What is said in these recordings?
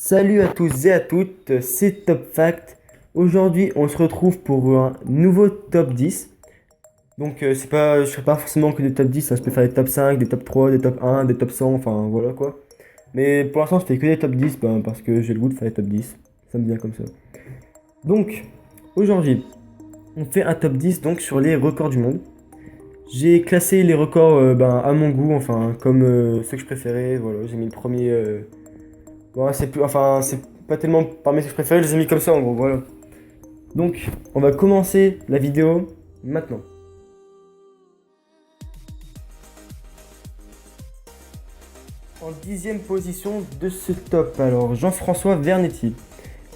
Salut à tous et à toutes, c'est Top Fact. Aujourd'hui, on se retrouve pour un nouveau top 10. Donc, je ferai pas forcément que des top 10, hein. Je peux faire des top 5, des top 3, des top 1, des top 100, enfin voilà quoi. Mais pour l'instant, je fais que des top 10 ben, parce que j'ai le goût de faire des top 10. Ça me vient comme ça. Donc, aujourd'hui, on fait un top 10 donc sur les records du monde. J'ai classé les records à mon goût, enfin comme ceux que je préférais. Voilà, j'ai mis le premier. Bon, c'est pas tellement parmi ceux que je préférais, je les ai mis comme ça en gros, voilà. Donc, on va commencer la vidéo maintenant. En 10e position de ce top, alors Jean-François Vernetti.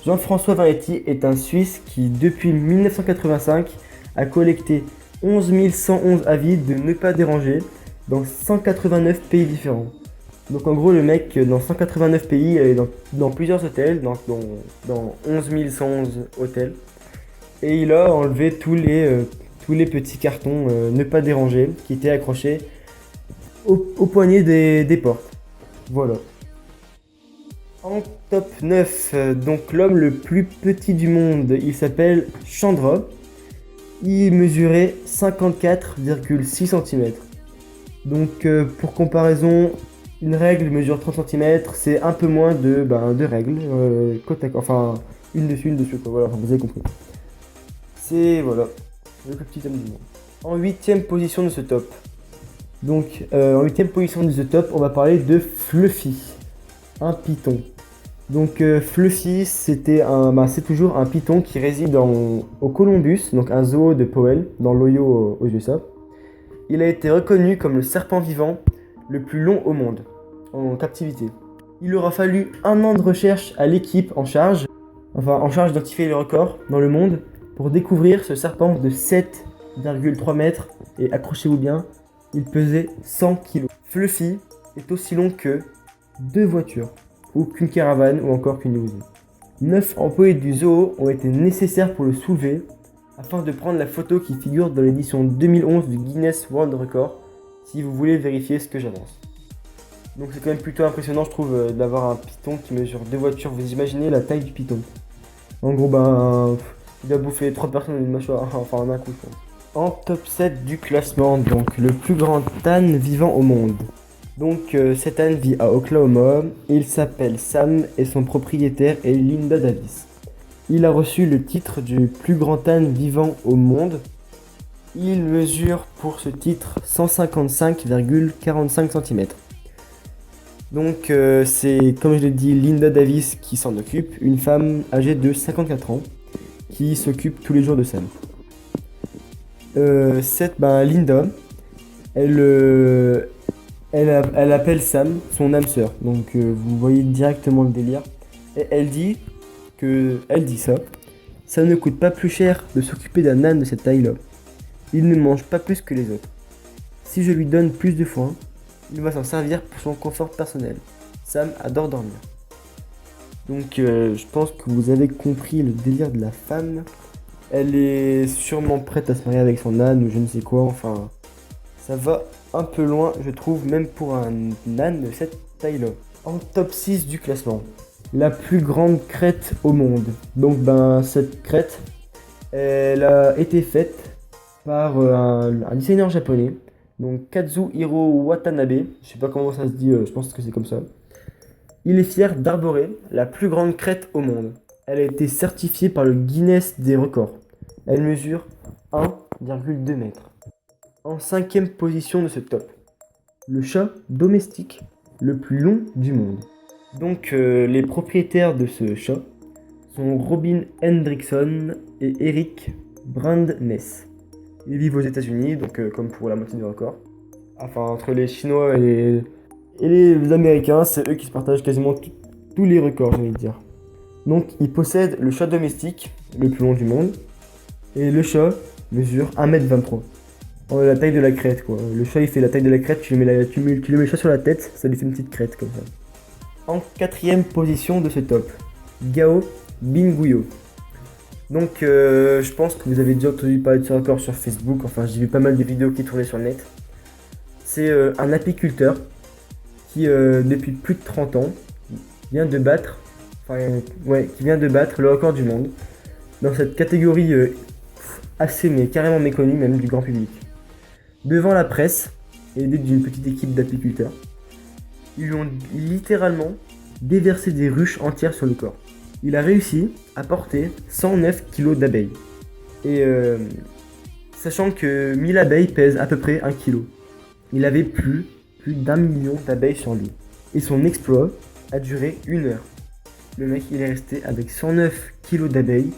Jean-François Vernetti est un Suisse qui, depuis 1985, a collecté 11 111 avis de ne pas déranger dans 189 pays différents. Donc en gros, le mec, dans 189 pays, est dans plusieurs hôtels, dans 11 111 hôtels. Et il a enlevé tous les petits cartons ne pas déranger qui étaient accrochés au poignet des portes. Voilà. En top 9, donc l'homme le plus petit du monde, il s'appelle Chandra. Il mesurait 54,6 cm. Donc pour comparaison, une règle mesure 30 cm, c'est un peu moins de règles. Côte à côte, enfin une dessus, quoi. Voilà, vous avez compris. C'est voilà, le plus petit homme du monde. En 8e position de ce top. Donc en 8e position de ce top, on va parler de Fluffy, un python. Donc Fluffy, c'est toujours un python qui réside au Columbus, donc un zoo de Powell, dans l'Ohio aux USA. Il a été reconnu comme le serpent vivant le plus long au monde, en captivité. Il aura fallu un an de recherche à l'équipe en charge d'identifier les records dans le monde, pour découvrir ce serpent de 7,3 mètres, et accrochez-vous bien, il pesait 100 kg. Fluffy est aussi long que 2 voitures, ou qu'une caravane, ou encore qu'une limousine. 9 employés du zoo ont été nécessaires pour le soulever, afin de prendre la photo qui figure dans l'édition 2011 du Guinness World Record, si vous voulez vérifier ce que j'avance. Donc c'est quand même plutôt impressionnant, je trouve, d'avoir un python qui mesure 2 voitures. Vous imaginez la taille du python. En gros, il a bouffé 3 personnes d'une mâchoire, enfin en un coup, je pense. En top 7 du classement, donc le plus grand âne vivant au monde. Donc cet âne vit à Oklahoma, il s'appelle Sam et son propriétaire est Linda Davis. Il a reçu le titre du plus grand âne vivant au monde. Il mesure pour ce titre 155,45 cm. Donc c'est, comme je l'ai dit, Linda Davis qui s'en occupe, une femme âgée de 54 ans qui s'occupe tous les jours de Sam. Linda, elle appelle Sam son âme sœur. Donc vous voyez directement le délire. Et elle dit ça ne coûte pas plus cher de s'occuper d'un âne de cette taille-là. Il ne mange pas plus que les autres. Si je lui donne plus de foin, il va s'en servir pour son confort personnel. Sam adore dormir. Donc je pense que vous avez compris le délire de la femme. Elle est sûrement prête à se marier avec son âne ou je ne sais quoi, enfin ça va un peu loin je trouve, même pour un âne de cette taille-là. En top 6 du classement, la plus grande crête au monde. Donc cette crête, elle a été faite par un designer japonais, donc Kazuhiro Watanabe, je sais pas comment ça se dit, je pense que c'est comme ça. Il est fier d'arborer la plus grande crête au monde. Elle a été certifiée par le Guinness des records. Elle mesure 1,2 mètres. En 5e position de ce top, le chat domestique le plus long du monde. Donc les propriétaires de ce chat sont Robin Hendrickson et Eric Brandness. Ils vivent aux États-Unis, donc comme pour la moitié du record. Enfin, entre les Chinois et les Américains, c'est eux qui se partagent quasiment tous les records, j'ai envie de dire. Donc, ils possèdent le chat domestique le plus long du monde. Et le chat mesure 1,23 m. La taille de la crête, quoi. Le chat, il fait la taille de la crête, tu lui mets le chat sur la tête, ça lui fait une petite crête, comme ça. En 4e position de ce top, Gao Binguyo. Donc, je pense que vous avez déjà entendu parler de ce record sur Facebook. Enfin, j'ai vu pas mal de vidéos qui tournaient sur le net. C'est un apiculteur qui, depuis plus de 30 ans, vient de battre ouais, qui vient de battre le record du monde dans cette catégorie assez mais carrément méconnue même du grand public. Devant la presse, aidé d'une petite équipe d'apiculteurs, ils lui ont littéralement déversé des ruches entières sur le corps. Il a réussi à porter 109 kilos d'abeilles. Et sachant que 1000 abeilles pèsent à peu près 1 kilo. Il avait plus d'1 million d'abeilles sur lui. Et son exploit a duré 1 heure. Le mec, il est resté avec 109 kilos d'abeilles,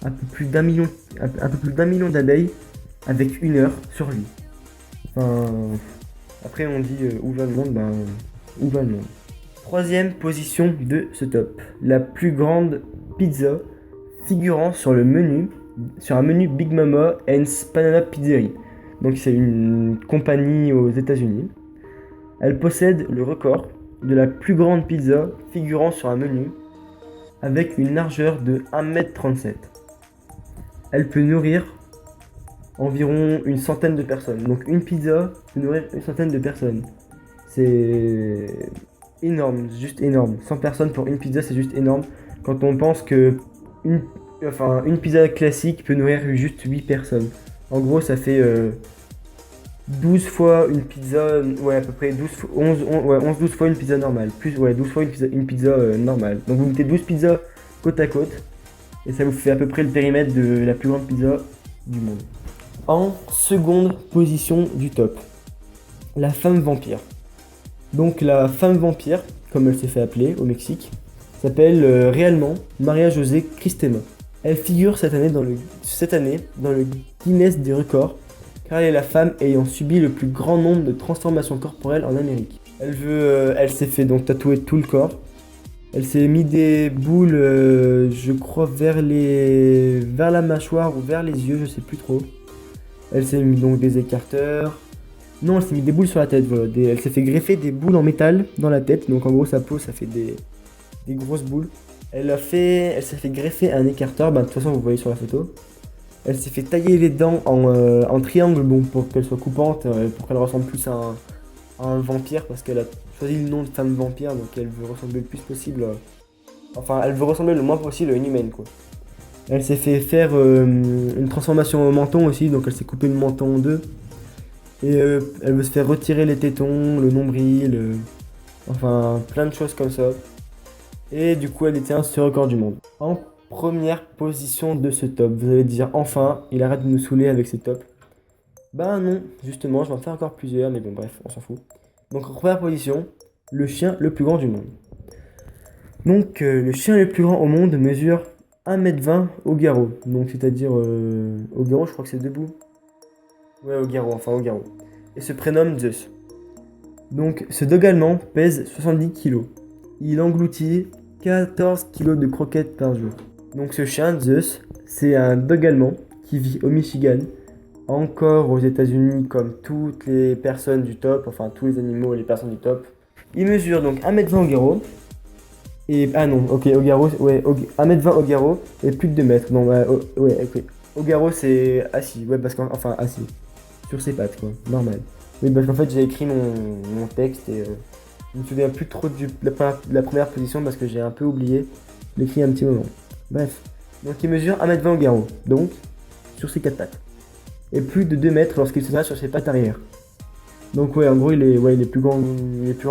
un peu plus d'un million d'abeilles, avec 1 heure sur lui. Enfin, après on dit où va le monde, ben où va le monde. Troisième position de ce top, la plus grande pizza figurant sur un menu Big Mama and Banana Pizzeria. Donc c'est une compagnie aux États-Unis. Elle possède le record de la plus grande pizza figurant sur un menu avec une largeur de 1,37 m. Elle peut nourrir environ une centaine de personnes. Donc une pizza peut nourrir une centaine de personnes. C'est énorme, juste énorme. 100 personnes pour une pizza, c'est juste énorme. Quand on pense que une pizza classique peut nourrir juste 8 personnes. En gros, ça fait 12 fois une pizza, ouais, à peu près 11-12 fois une pizza normale. Plus, ouais, 12 fois une pizza normale. Donc vous mettez 12 pizzas côte à côte et ça vous fait à peu près le périmètre de la plus grande pizza du monde. En seconde position du top, la femme vampire. Donc la femme vampire, comme elle s'est fait appeler au Mexique, s'appelle réellement Maria José Cristema. Elle figure cette année dans le Guinness des records, car elle est la femme ayant subi le plus grand nombre de transformations corporelles en Amérique. Elle s'est fait donc tatouer tout le corps. Elle s'est mis des boules, je crois, vers la mâchoire ou vers les yeux, je sais plus trop. Elle s'est mis donc des écarteurs. Non, elle s'est mis des boules sur la tête, voilà. Elle s'est fait greffer des boules en métal dans la tête. Donc en gros, sa peau, ça fait des grosses boules. Elle s'est fait greffer un écarteur, de toute façon, vous voyez sur la photo. Elle s'est fait tailler les dents en triangle, bon, pour qu'elle soit coupante, pour qu'elle ressemble plus à un vampire, parce qu'elle a choisi le nom de femme vampire, donc elle veut ressembler le plus possible. Elle veut ressembler le moins possible à une humaine, quoi. Elle s'est fait faire une transformation au menton aussi, donc elle s'est coupé le menton en deux. Et elle veut se faire retirer les tétons, le nombril, plein de choses comme ça. Et du coup, elle détient ce record du monde. En première position de ce top, vous allez dire enfin, il arrête de nous saouler avec ses tops. Bah non, justement, je vais en faire encore plusieurs, mais bon, bref, on s'en fout. Donc en première position, le chien le plus grand du monde. Donc le chien le plus grand au monde mesure 1,20 m au garrot. Donc c'est-à-dire au garrot, je crois que c'est debout. Ouais, au garrot. Et se prénomme Zeus. Donc ce dog allemand pèse 70 kg. Il engloutit 14 kg de croquettes par jour. Donc ce chien, Zeus, c'est un dog allemand qui vit au Michigan, encore aux États-Unis comme toutes les personnes du top, tous les animaux et les personnes du top. Il mesure donc 1,20 m au garrot. Et au garrot, ouais, 1,20 m au garrot et plus de 2 mètres. Non, ok. Au garrot, c'est assis, ouais, assis. Sur ses pattes, quoi, normal. Oui, parce qu'en fait, j'ai écrit mon texte et je me souviens plus trop de la première position parce que j'ai un peu oublié l'écrit un petit moment. Bref, donc il mesure 1,20 m au garrot, donc sur ses 4 pattes. Et plus de 2 mètres lorsqu'il se dresse sur ses pattes arrière. Donc ouais, en gros, il est plus grand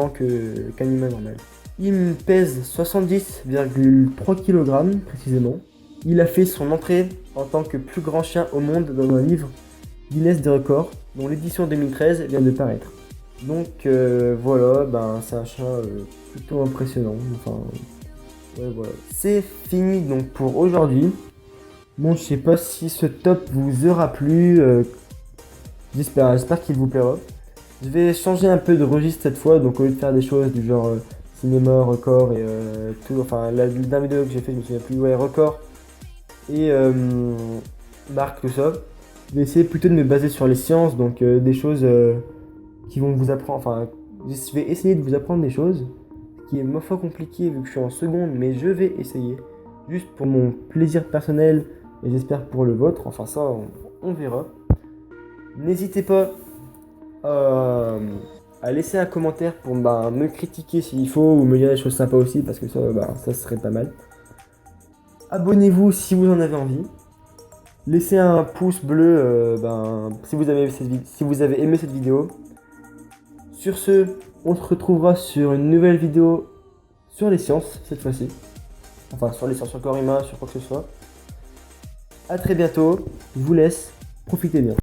qu'un humain normal. Il pèse 70,3 kg précisément. Il a fait son entrée en tant que plus grand chien au monde dans un livre Guinness des records, dont l'édition 2013 vient de paraître. Donc voilà, c'est un chien plutôt impressionnant. Voilà. C'est fini donc pour aujourd'hui. Bon, je sais pas si ce top vous aura plu. J'espère qu'il vous plaira. Je vais changer un peu de registre cette fois, donc au lieu de faire des choses du genre cinéma, record et tout, la dernière vidéo que j'ai fait, je me souviens plus, ouais, record et marque, tout ça. Je vais essayer plutôt de me baser sur les sciences, donc des choses qui vont vous apprendre, je vais essayer de vous apprendre des choses, qui est ma foi compliqué vu que je suis en seconde, mais je vais essayer, juste pour mon plaisir personnel et j'espère pour le vôtre, on verra. N'hésitez pas à à laisser un commentaire pour me critiquer s'il faut ou me dire des choses sympas aussi parce que ça serait pas mal. Abonnez-vous si vous en avez envie. Laissez un pouce bleu si vous avez aimé cette vidéo. Sur ce, on se retrouvera sur une nouvelle vidéo sur les sciences cette fois-ci. Enfin, sur les sciences, sur le corps humain, sur quoi que ce soit. A très bientôt, je vous laisse, profitez bien.